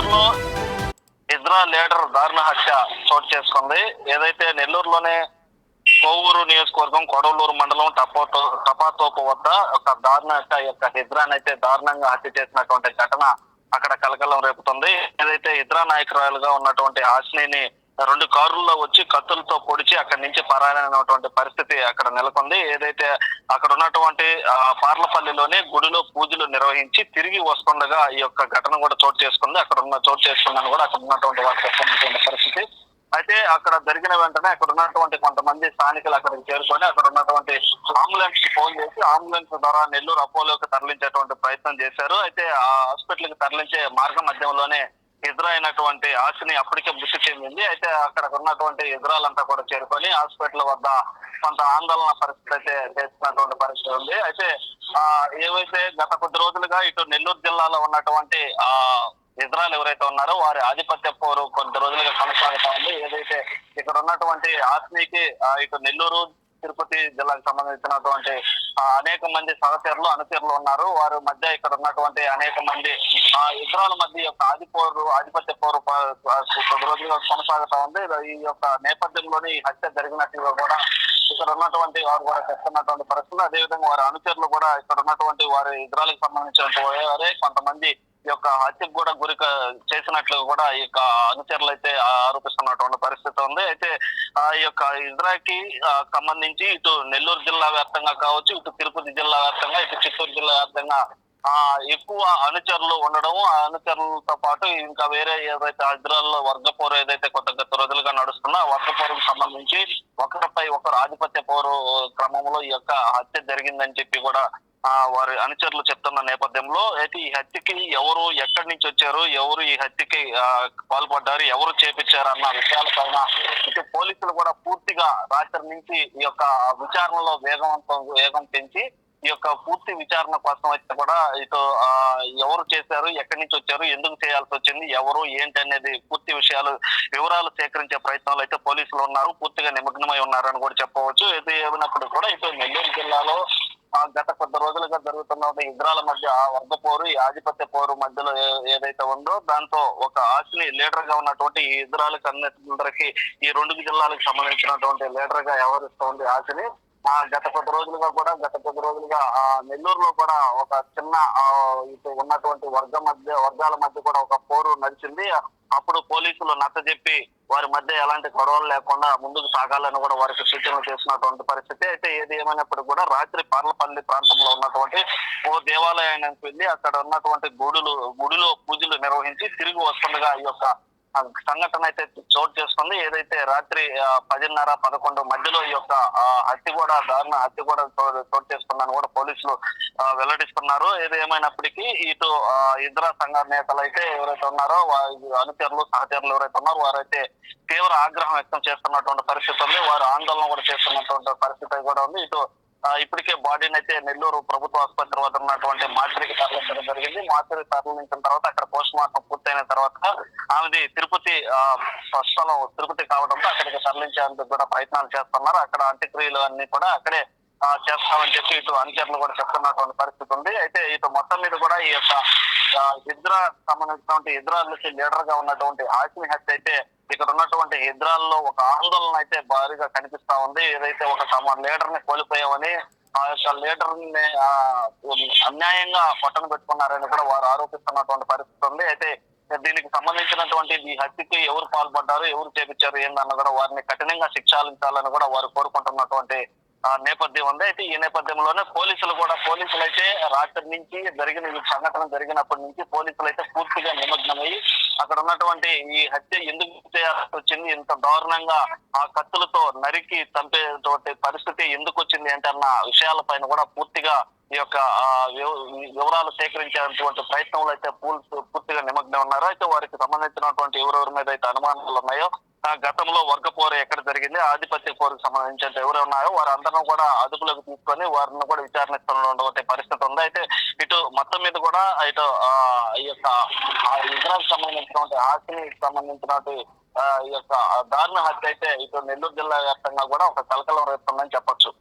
నెల్లూరులో Israel leader దారుణ హత్య చోటు చేసుకుంది. ఏదైతే నెల్లూరులోనే కోవూరు నియోజకవర్గం కొడవలూరు మండలం టపాతోపు వద్ద ఒక దారుణ హిజ్రాన్ అయితే దారుణంగా హత్య చేసినటువంటి ఘటన అక్కడ కలకలం రేపుతుంది. ఏదైతే హిజ్రా నాయకురాలుగా ఉన్నటువంటి హాసినిని 2 కారుల్లో వచ్చి కత్తులతో పొడిచి అక్కడి నుంచి పరారైనటువంటి పరిస్థితి అక్కడ నెలకొంది. ఏదైతే అక్కడ ఉన్నటువంటి పార్లపల్లిలోని గుడిలో పూజలు నిర్వహించి తిరిగి వస్తుండగా ఈ యొక్క ఘటన కూడా చోటు చేసుకుంది. చోటు చేసుకుందని కూడా అక్కడ ఉన్నటువంటి వారికి చెప్తున్నటువంటి పరిస్థితి. అయితే అక్కడ జరిగిన వెంటనే అక్కడ ఉన్నటువంటి కొంతమంది స్థానికులు అక్కడికి చేరుకొని అక్కడ ఉన్నటువంటి అంబులెన్స్ కి ఫోన్ చేసి అంబులెన్స్ ద్వారా నెల్లూరు అపోలోకి తరలించేటువంటి ప్రయత్నం చేశారు. అయితే ఆ హాస్పిటల్ కి తరలించే మార్గ మధ్యంలోనే ఎదురైనటువంటి ఆశని అప్పటికే మృతి చెందింది. అయితే అక్కడ ఉన్నటువంటి ఎదురాలంతా కూడా చేరుకొని హాస్పిటల్ వద్ద కొంత ఆందోళన పరిస్థితి అయితే చేస్తున్నటువంటి పరిస్థితి ఉంది. అయితే ఏవైతే గత కొద్ది రోజులుగా ఇటు నెల్లూరు జిల్లాలో ఉన్నటువంటి ఇజ్రాయెల్ ఎవరైతే ఉన్నారో వారి ఆధిపత్య పోరు కొద్ది రోజులుగా కొనసాగుతా ఉంది. ఏదైతే ఇక్కడ ఉన్నటువంటి ఆత్మీకి ఇటు నెల్లూరు తిరుపతి జిల్లాకు సంబంధించినటువంటి అనేక మంది సహచరులు అనుచరులు ఉన్నారు. వారి మధ్య ఇక్కడ ఉన్నటువంటి అనేక మంది ఇజ్రాయెల్ మధ్య యొక్క ఆధిపత్య పోరు కొద్ది రోజులుగా కొనసాగుతా ఉంది. ఈ యొక్క నేపథ్యంలోనే ఈ హత్య జరిగినట్టుగా కూడా ఇక్కడ ఉన్నటువంటి వారు కూడా చెప్తున్నటువంటి పరిస్థితులు. అదేవిధంగా వారి అనుచరులు కూడా ఇక్కడ ఉన్నటువంటి వారి ఇజ్రాయెల్కి సంబంధించినటువంటి వారే కొంతమంది ఈ యొక్క హత్యకు కూడా చేసినట్లు కూడా ఈ యొక్క అనుచరులు అయితే ఆరోపిస్తున్నటువంటి పరిస్థితి ఉంది. అయితే ఈ యొక్క ఇజ్రాయెల్ కి సంబంధించి ఇటు నెల్లూరు జిల్లా వ్యాప్తంగా కావచ్చు, ఇటు తిరుపతి జిల్లా వ్యాప్తంగా, ఇటు చిత్తూరు జిల్లా వ్యాప్తంగా ఎక్కువ అనుచరులు ఉండడం, ఆ అనుచరులతో పాటు ఇంకా వేరే ఏదైతే ఇజ్రాయెల్ వర్గపోరు ఏదైతే గత రోజులుగా నడుస్తుందో ఆ వర్గపోరుకు సంబంధించి ఒకరిపై ఒకరు ఆధిపత్య పోరు క్రమంలో ఈ యొక్క హత్య జరిగిందని చెప్పి కూడా వారి అనుచరులు చెప్తున్న నేపథ్యంలో అయితే ఈ హత్యకి ఎవరు ఎక్కడి నుంచి వచ్చారు, ఎవరు ఈ హత్యకి పాల్పడ్డారు, ఎవరు చేపించారు అన్న విషయాలపైన ఇటు పోలీసులు కూడా పూర్తిగా రాత్రి నుంచి ఈ యొక్క విచారణలో వేగం పెంచి ఈ యొక్క పూర్తి విచారణ కోసం అయితే కూడా ఇటు ఎవరు చేశారు, ఎక్కడి నుంచి వచ్చారు, ఎందుకు చేయాల్సి వచ్చింది, ఎవరు ఏంటి అనేది పూర్తి వివరాలు సేకరించే ప్రయత్నంలో అయితే పోలీసులు ఉన్నారు, పూర్తిగా నిమగ్నమై ఉన్నారని కూడా చెప్పవచ్చు. ఇది ఏమైనప్పుడు కూడా ఇటు నెల్లూరు జిల్లాలో గత కొద్ది రోజులుగా జరుగుతున్న ఇజ్రాయెల్ మధ్య వర్గపోరు, ఈ ఆధిపత్య పోరు మధ్యలో ఏదైతే ఉందో దాంతో ఒక ఆశని లీడర్ గా ఉన్నటువంటి ఈ ఇజ్రాయెల్ అందరికీ ఈ 2 జిల్లాలకు సంబంధించినటువంటి లీడర్ గా వ్యవహరిస్తోంది ఆశని. గత కొద్ది రోజులుగా నెల్లూరులో కూడా ఒక చిన్న ఇటు ఉన్నటువంటి వర్గాల మధ్య కూడా ఒక పోరు నడిచింది. అప్పుడు పోలీసులు నచ్చజెప్పి వారి మధ్య ఎలాంటి గొడవలు లేకుండా ముందుకు సాగాలని కూడా వారికి సూచనలు చేసినటువంటి పరిస్థితి. అయితే ఏది ఏమైనప్పుడు కూడా రాత్రి పార్లపల్లి ప్రాంతంలో ఉన్నటువంటి ఓ దేవాలయానికి వెళ్ళి అక్కడ ఉన్నటువంటి గుడిలో పూజలు నిర్వహించి తిరిగి వస్తుండగా ఈ యొక్క సంఘటన అయితే చోటు చేసుకుంది. ఏదైతే రాత్రి 10:30-11 మధ్యలో ఈ యొక్క దారుణ హత్య కూడా చోటు చేసుకుందని కూడా పోలీసులు వెల్లడిస్తున్నారు. ఏది ఏమైనప్పటికీ ఇటు ఇతర సంఘ నేతలు అయితే ఎవరైతే ఉన్నారో అనుచరులు సహచరులు ఎవరైతే ఉన్నారో వారైతే తీవ్ర ఆగ్రహం వ్యక్తం చేస్తున్నటువంటి పరిస్థితి ఉంది. వారు ఆందోళన కూడా చేస్తున్నటువంటి పరిస్థితి కూడా ఉంది. ఇటు ఇప్పటికే బాడీని అయితే నెల్లూరు ప్రభుత్వ ఆసుపత్రి వద్ద ఉన్నటువంటి మార్చికి తరలించడం జరిగింది. మార్చి తరలించిన తర్వాత అక్కడ పోస్ట్ మార్టం పూర్తయిన తర్వాత ఆమెది తిరుపతి కావడంతో అక్కడికి తరలించేందుకు కూడా ప్రయత్నాలు చేస్తున్నారు. అక్కడ అంత్యక్రియలు అన్ని కూడా అక్కడే చేస్తామని చెప్పి ఇటు అనుచరులు కూడా చెప్తున్నటువంటి పరిస్థితి ఉంది. అయితే ఇటు మొత్తం మీద కూడా ఈ యొక్క సంబంధించినటువంటి ఇజ్రాయెల్కి లీడర్ గా ఉన్నటువంటి హాసిని హత్య అయితే ఇక్కడ ఉన్నటువంటి ఇజ్రాయెల్లో ఒక ఆందోళన అయితే భారీగా కనిపిస్తా ఉంది. ఏదైతే ఒక తమ లీడర్ ని కోల్పోయామని ఆ యొక్క లీడర్ ని అన్యాయంగా పట్టణ పెట్టుకున్నారని కూడా వారు ఆరోపిస్తున్నటువంటి పరిస్థితి ఉంది. అయితే దీనికి సంబంధించినటువంటి ఈ హత్యకి ఎవరు పాల్పడ్డారు, ఎవరు చేపించారు ఏందన్న కూడా వారిని కఠినంగా శిక్షాలించాలని కూడా వారు కోరుకుంటున్నటువంటి నేపథ్యం ఉంది. అయితే ఈ నేపథ్యంలోనే పోలీసులు అయితే రాత్రి నుంచి ఈ సంఘటన జరిగినప్పటి నుంచి పోలీసులు అయితే పూర్తిగా నిమగ్నమయ్యి అక్కడ ఉన్నటువంటి ఈ హత్య ఎందుకు చేయాల్సి వచ్చింది, ఇంత దారుణంగా ఆ కత్తులతో నరికి చంపేటువంటి పరిస్థితి ఎందుకు వచ్చింది అంటే అన్న విషయాలపైన కూడా పూర్తిగా ఈ యొక్క వివరాలు సేకరించేటువంటి ప్రయత్నంలో అయితే పూర్తిగా నిమగ్నం ఉన్నారు. అయితే వారికి సంబంధించినటువంటి ఎవరెవరి మీద అయితే అనుమానాలు ఉన్నాయో గతంలో వర్గపోరు ఎక్కడ జరిగింది, ఆధిపత్య పోరుకు సంబంధించి ఎవరు ఉన్నాయో వారందరూ కూడా అదుపులోకి తీసుకొని వారిని కూడా విచారణిస్తున్నటువంటి పరిస్థితి ఉంది. అయితే ఇటు మొత్తం మీద కూడా ఇటు ఈ యొక్క ఇజ్రాయెల్ సంబంధించినటువంటి హాసిని సంబంధించినటువంటి ఈ యొక్క దారుణ హత్య అయితే ఇటు నెల్లూరు జిల్లా వ్యాప్తంగా కూడా ఒక కలకలం రేపుతుందని చెప్పొచ్చు.